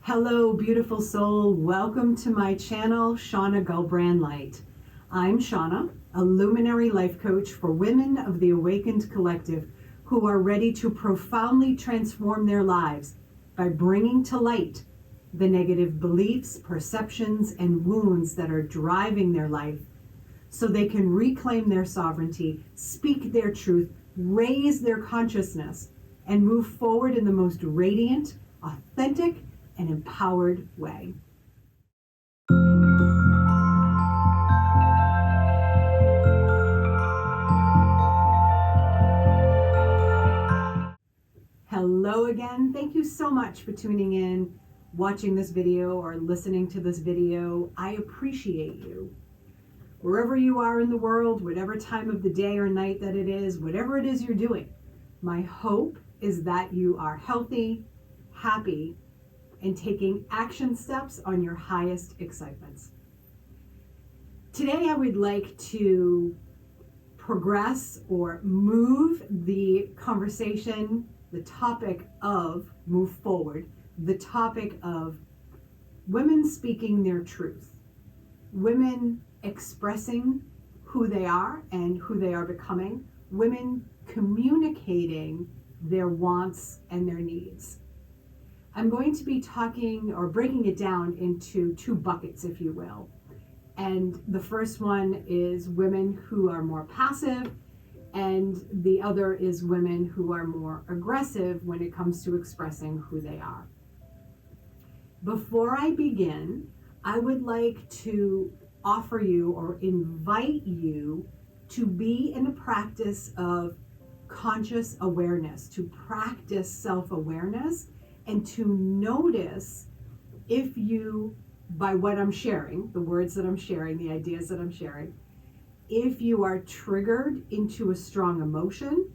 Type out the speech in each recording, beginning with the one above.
Hello, beautiful soul. Welcome to my channel, Shauna Gulbrand Light. I'm Shauna, a luminary life coach for women of the Awakened Collective who are ready to profoundly transform their lives by bringing to light the negative beliefs, perceptions, and wounds that are driving their life so they can reclaim their sovereignty, speak their truth, raise their consciousness, and move forward in the most radiant, authentic, and empowered way. Hello again. Thank you so much for tuning in, watching this video, or listening to this video. I appreciate you. Wherever you are in the world, whatever time of the day or night that it is, whatever it is you're doing, my hope is that you are healthy, happy, and taking action steps on your highest excitements. Today, I would like to progress or move the conversation, the topic of move forward, the topic of women speaking their truth, women expressing who they are and who they are becoming, women communicating their wants and their needs. I'm going to be talking or breaking it down into two buckets, if you will. And the first one is women who are more passive, and the other is women who are more aggressive when it comes to expressing who they are. Before I begin, I would like to offer you or invite you to be in a practice of conscious awareness, to practice self-awareness, and to notice if you, by what I'm sharing, the words that I'm sharing, the ideas that I'm sharing, if you are triggered into a strong emotion,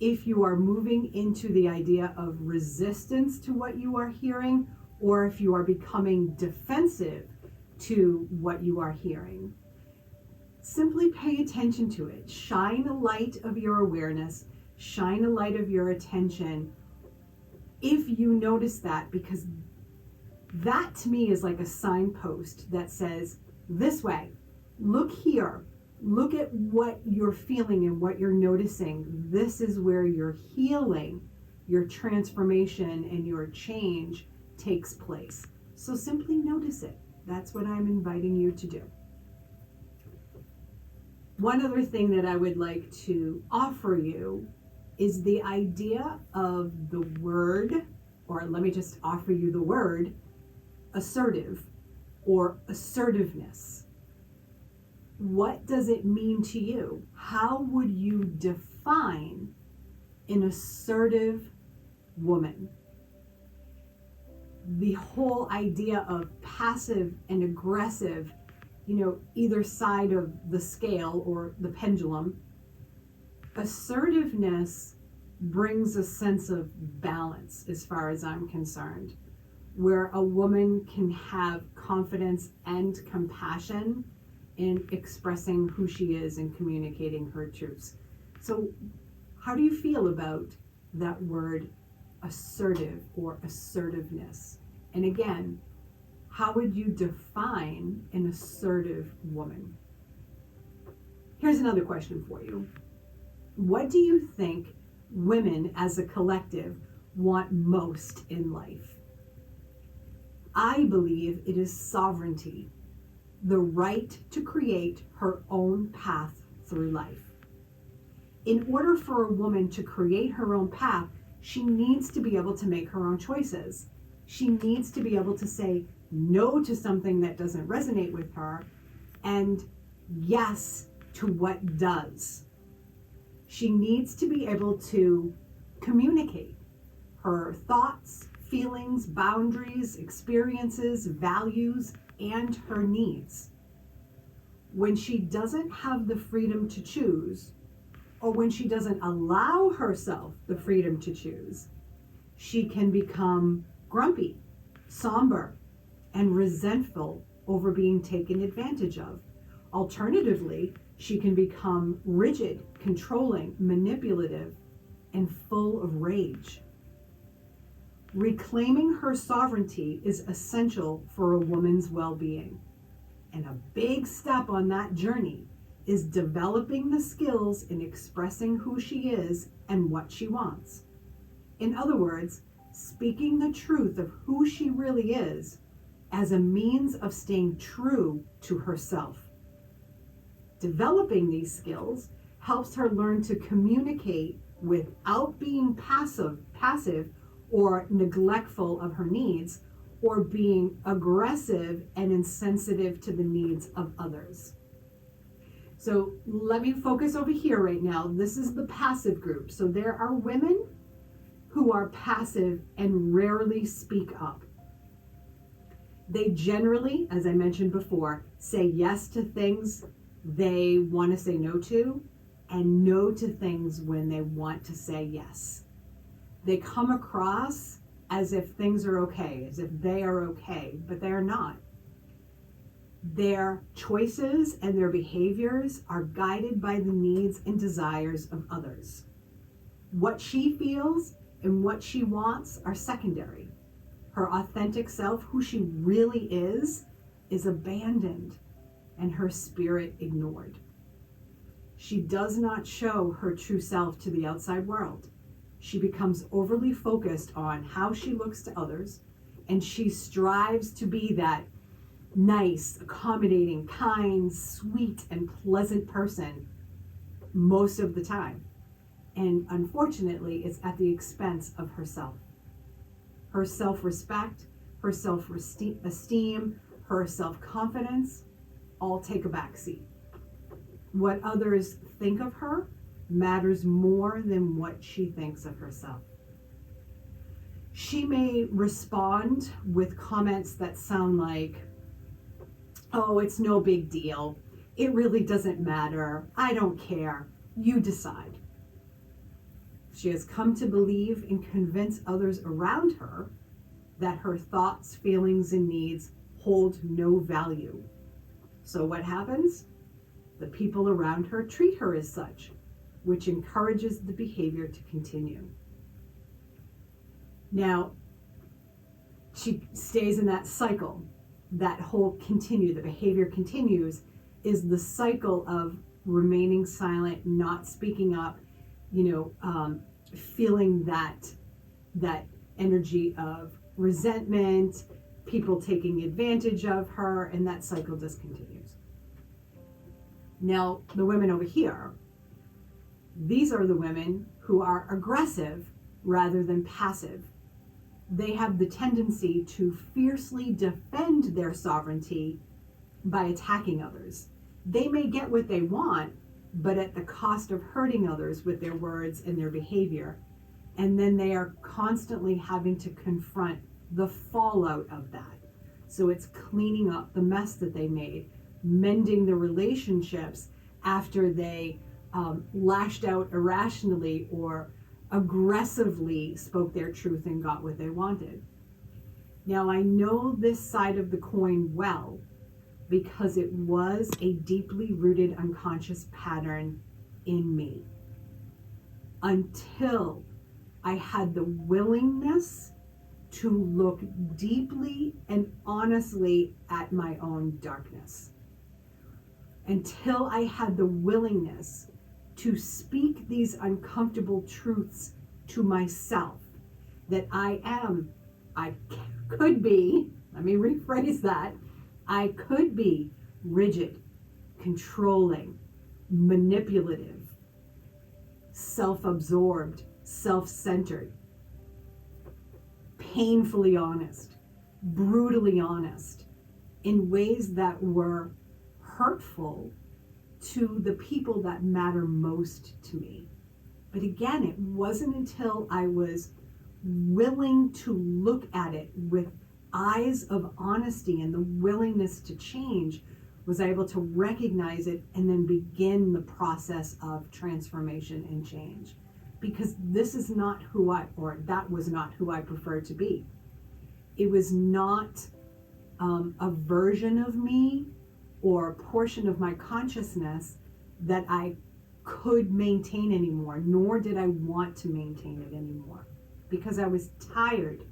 if you are moving into the idea of resistance to what you are hearing, or if you are becoming defensive to what you are hearing. Simply pay attention to it. Shine a light of your awareness, shine a light of your attention if you notice that, because that to me is like a signpost that says, this way, look here, look at what you're feeling and what you're noticing. This is where your healing, your transformation, and your change takes place. So simply notice it. That's what I'm inviting you to do. One other thing that I would like to offer you is the idea of the word, or let me just offer you the word, assertive or assertiveness. What does it mean to you? How would you define an assertive woman? The whole idea of passive and aggressive, either side of the scale or the pendulum, assertiveness brings a sense of balance as far as I'm concerned, where a woman can have confidence and compassion in expressing who she is and communicating her truths. So how do you feel about that word assertive or assertiveness? And again, how would you define an assertive woman? Here's another question for you. What do you think women as a collective want most in life? I believe it is sovereignty, the right to create her own path through life. In order for a woman to create her own path, she needs to be able to make her own choices. She needs to be able to say no to something that doesn't resonate with her and yes to what does. She needs to be able to communicate her thoughts, feelings, boundaries, experiences, values, and her needs. When she doesn't have the freedom to choose, or when she doesn't allow herself the freedom to choose, she can become grumpy, somber, and resentful over being taken advantage of. Alternatively, she can become rigid, controlling, manipulative, and full of rage. Reclaiming her sovereignty is essential for a woman's well-being. And a big step on that journey is developing the skills in expressing who she is and what she wants. In other words, speaking the truth of who she really is as a means of staying true to herself. Developing these skills helps her learn to communicate without being passive or neglectful of her needs, or being aggressive and insensitive to the needs of others. So let me focus over here right now. This is the passive group. So there are women who are passive and rarely speak up. They generally, as I mentioned before, say yes to things they want to say no to, and no to things when they want to say yes. They come across as if things are okay, as if they are okay, but they are not. Their choices and their behaviors are guided by the needs and desires of others. What she feels and what she wants are secondary. Her authentic self, who she really is abandoned and her spirit ignored. She does not show her true self to the outside world. She becomes overly focused on how she looks to others, and she strives to be that nice, accommodating, kind, sweet, and pleasant person most of the time. And unfortunately, it's at the expense of herself. Her self-respect, her self-esteem, her self-confidence all take a back seat. What others think of her matters more than what she thinks of herself. She may respond with comments that sound like, "Oh, it's no big deal. It really doesn't matter. I don't care. You decide." She has come to believe and convince others around her that her thoughts, feelings, and needs hold no value. So what happens? The people around her treat her as such, which encourages the behavior to continue. Now, she stays in that cycle. That whole the behavior continues, is the cycle of remaining silent, not speaking up, feeling that energy of resentment, people taking advantage of her, and that cycle just continues. Now, the women over here, these are the women who are aggressive rather than passive. They have the tendency to fiercely defend their sovereignty by attacking others. They may get what they want, but at the cost of hurting others with their words and their behavior. And then they are constantly having to confront the fallout of that. So it's cleaning up the mess that they made, mending the relationships after they lashed out irrationally or aggressively spoke their truth and got what they wanted. Now, I know this side of the coin well because it was a deeply rooted unconscious pattern in me until I had the willingness to look deeply and honestly at my own darkness. Until I had the willingness to speak these uncomfortable truths to myself, that I could be, let me rephrase that, I could be rigid, controlling, manipulative, self-absorbed, self-centered, painfully honest, brutally honest, in ways that were hurtful to the people that matter most to me. But again, it wasn't until I was willing to look at it with eyes of honesty and the willingness to change, was I able to recognize it and then begin the process of transformation and change. Because this is not that was not who I prefer to be. It was not a version of me or a portion of my consciousness that I could maintain anymore, nor did I want to maintain it anymore, because I was tired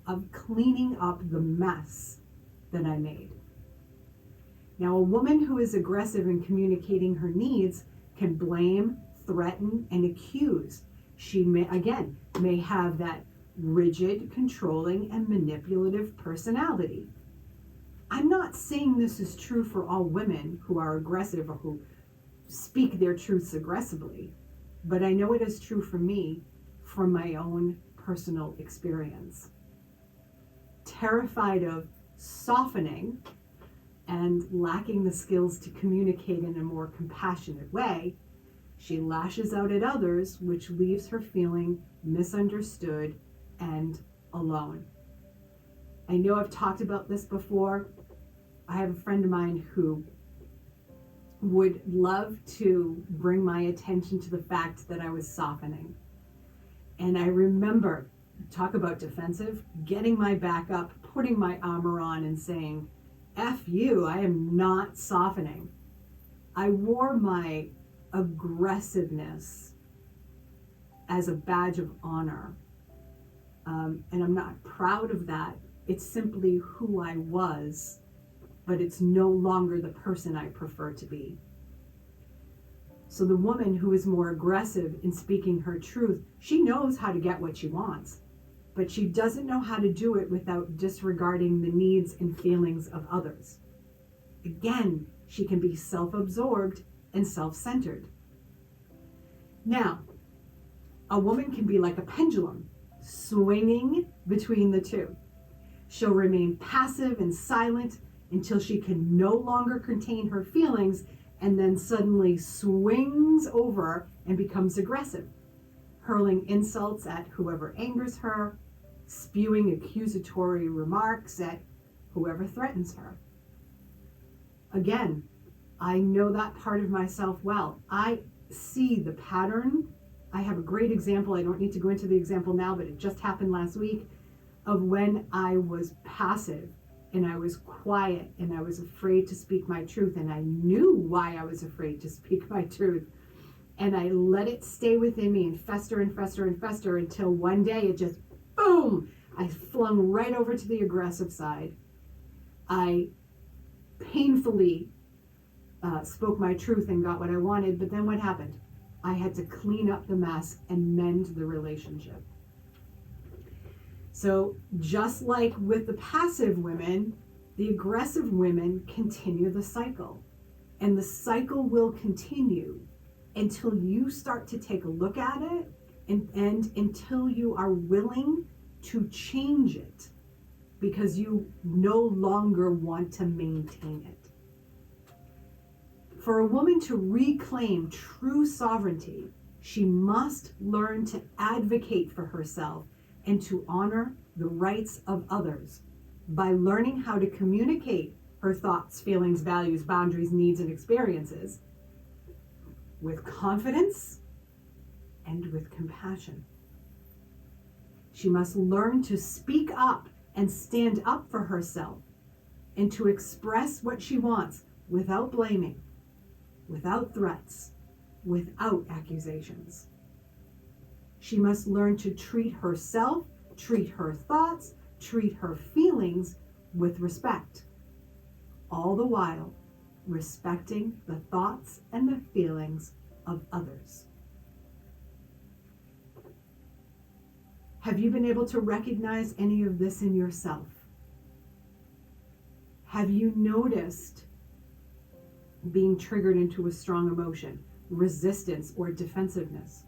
of cleaning up the mess that I made. Now, a woman who is aggressive in communicating her needs can blame, threaten, and accuse. She may have that rigid, controlling, and manipulative personality. I'm not saying this is true for all women who are aggressive or who speak their truths aggressively, but I know it is true for me from my own personal experience. Terrified of softening and lacking the skills to communicate in a more compassionate way, she lashes out at others, which leaves her feeling misunderstood and alone. I know I've talked about this before. I have a friend of mine who would love to bring my attention to the fact that I was softening. And I remember, talk about defensive, getting my back up, putting my armor on and saying, F you, I am not softening. I wore my aggressiveness as a badge of honor. And I'm not proud of that. It's simply who I was, but it's no longer the person I prefer to be. So the woman who is more aggressive in speaking her truth, she knows how to get what she wants, but she doesn't know how to do it without disregarding the needs and feelings of others. Again, she can be self-absorbed and self-centered. Now, a woman can be like a pendulum, swinging between the two. She'll remain passive and silent until she can no longer contain her feelings and then suddenly swings over and becomes aggressive, hurling insults at whoever angers her, spewing accusatory remarks at whoever threatens her. Again, I know that part of myself well. I see the pattern. I have a great example. I don't need to go into the example now, but it just happened last week, of when I was passive and I was quiet and I was afraid to speak my truth, and I knew why I was afraid to speak my truth. And I let it stay within me and fester and fester and fester until one day it just, boom, I flung right over to the aggressive side. I painfully spoke my truth and got what I wanted, but then what happened? I had to clean up the mess and mend the relationship. So just like with the passive women, the aggressive women continue the cycle. And the cycle will continue until you start to take a look at it and until you are willing to change it, because you no longer want to maintain it. For a woman to reclaim true sovereignty, she must learn to advocate for herself and to honor the rights of others by learning how to communicate her thoughts, feelings, values, boundaries, needs, and experiences with confidence and with compassion. She must learn to speak up and stand up for herself and to express what she wants without blaming, without threats, without accusations. She must learn to treat herself, treat her thoughts, treat her feelings with respect, all the while respecting the thoughts and the feelings of others. Have you been able to recognize any of this in yourself? Have you noticed being triggered into a strong emotion, resistance, or defensiveness?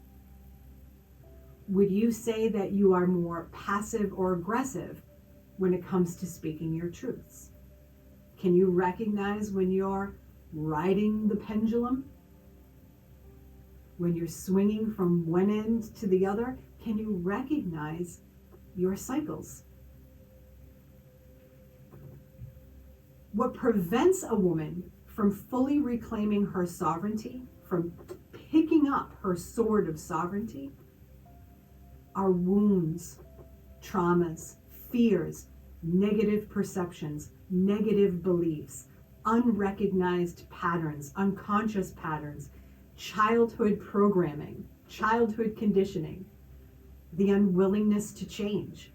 Would you say that you are more passive or aggressive when it comes to speaking your truths? Can you recognize when you're riding the pendulum? When you're swinging from one end to the other? Can you recognize your cycles? What prevents a woman from fully reclaiming her sovereignty, from picking up her sword of sovereignty, are wounds, traumas, fears, negative perceptions, negative beliefs, unrecognized patterns, unconscious patterns, childhood programming, childhood conditioning, the unwillingness to change,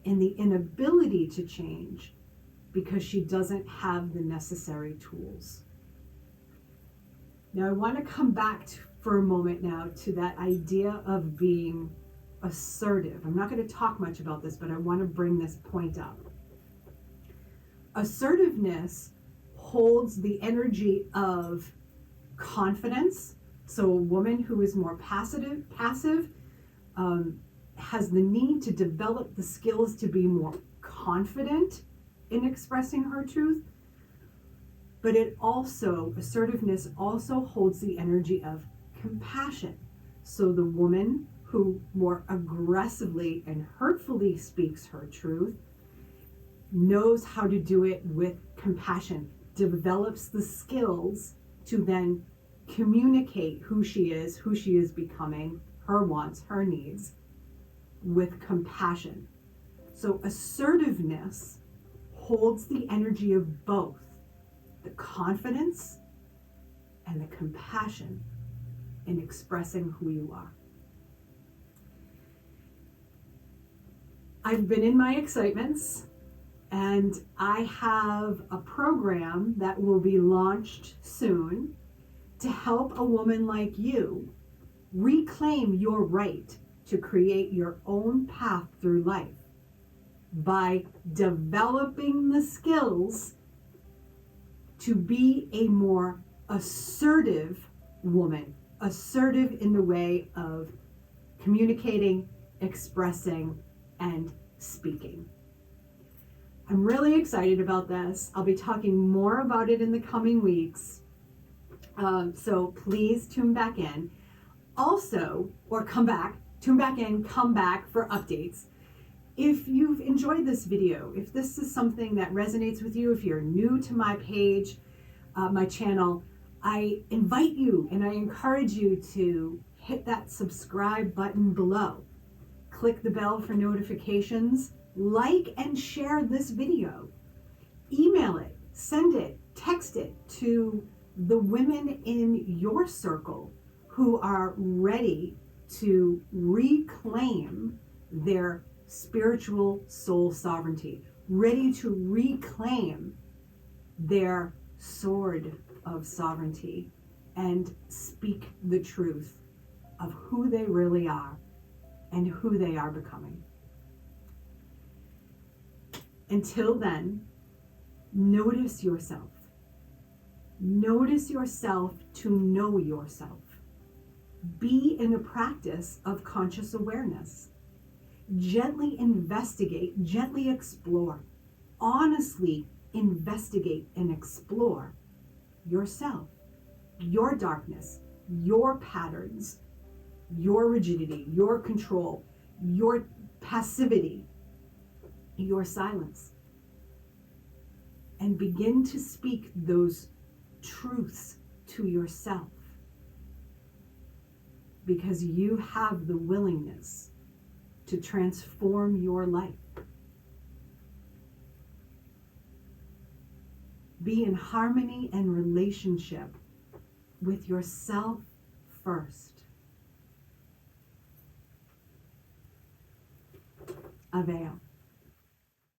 and the inability to change because she doesn't have the necessary tools. Now, I want to come back for a moment now to that idea of being assertive. I'm not going to talk much about this, but I want to bring this point up. Assertiveness holds the energy of confidence. So a woman who is more passive has the need to develop the skills to be more confident in expressing her truth. But assertiveness also holds the energy of compassion. So the woman who more aggressively and hurtfully speaks her truth knows how to do it with compassion, develops the skills to then communicate who she is becoming, her wants, her needs, with compassion. So assertiveness holds the energy of both the confidence and the compassion in expressing who you are. I've been in my excitements, and I have a program that will be launched soon to help a woman like you reclaim your right to create your own path through life by developing the skills to be a more assertive woman, assertive in the way of communicating, expressing, and speaking. I'm really excited about this. I'll be talking more about it in the coming weeks. So please tune back in. Also, or come back for updates. If you've enjoyed this video, if this is something that resonates with you, if you're new to my page, my channel, I invite you and I encourage you to hit that subscribe button below. Click the bell for notifications, like and share this video. Email it, send it, text it to the women in your circle who are ready to reclaim their spiritual soul sovereignty, ready to reclaim their sword of sovereignty and speak the truth of who they really are and who they are becoming. Until then, notice yourself. Notice yourself to know yourself. Be in a practice of conscious awareness. Gently investigate, gently explore, honestly investigate and explore yourself, your darkness, your patterns, your rigidity, your control, your passivity, your silence. And begin to speak those truths to yourself, because you have the willingness to transform your life. Be in harmony and relationship with yourself first. Avail.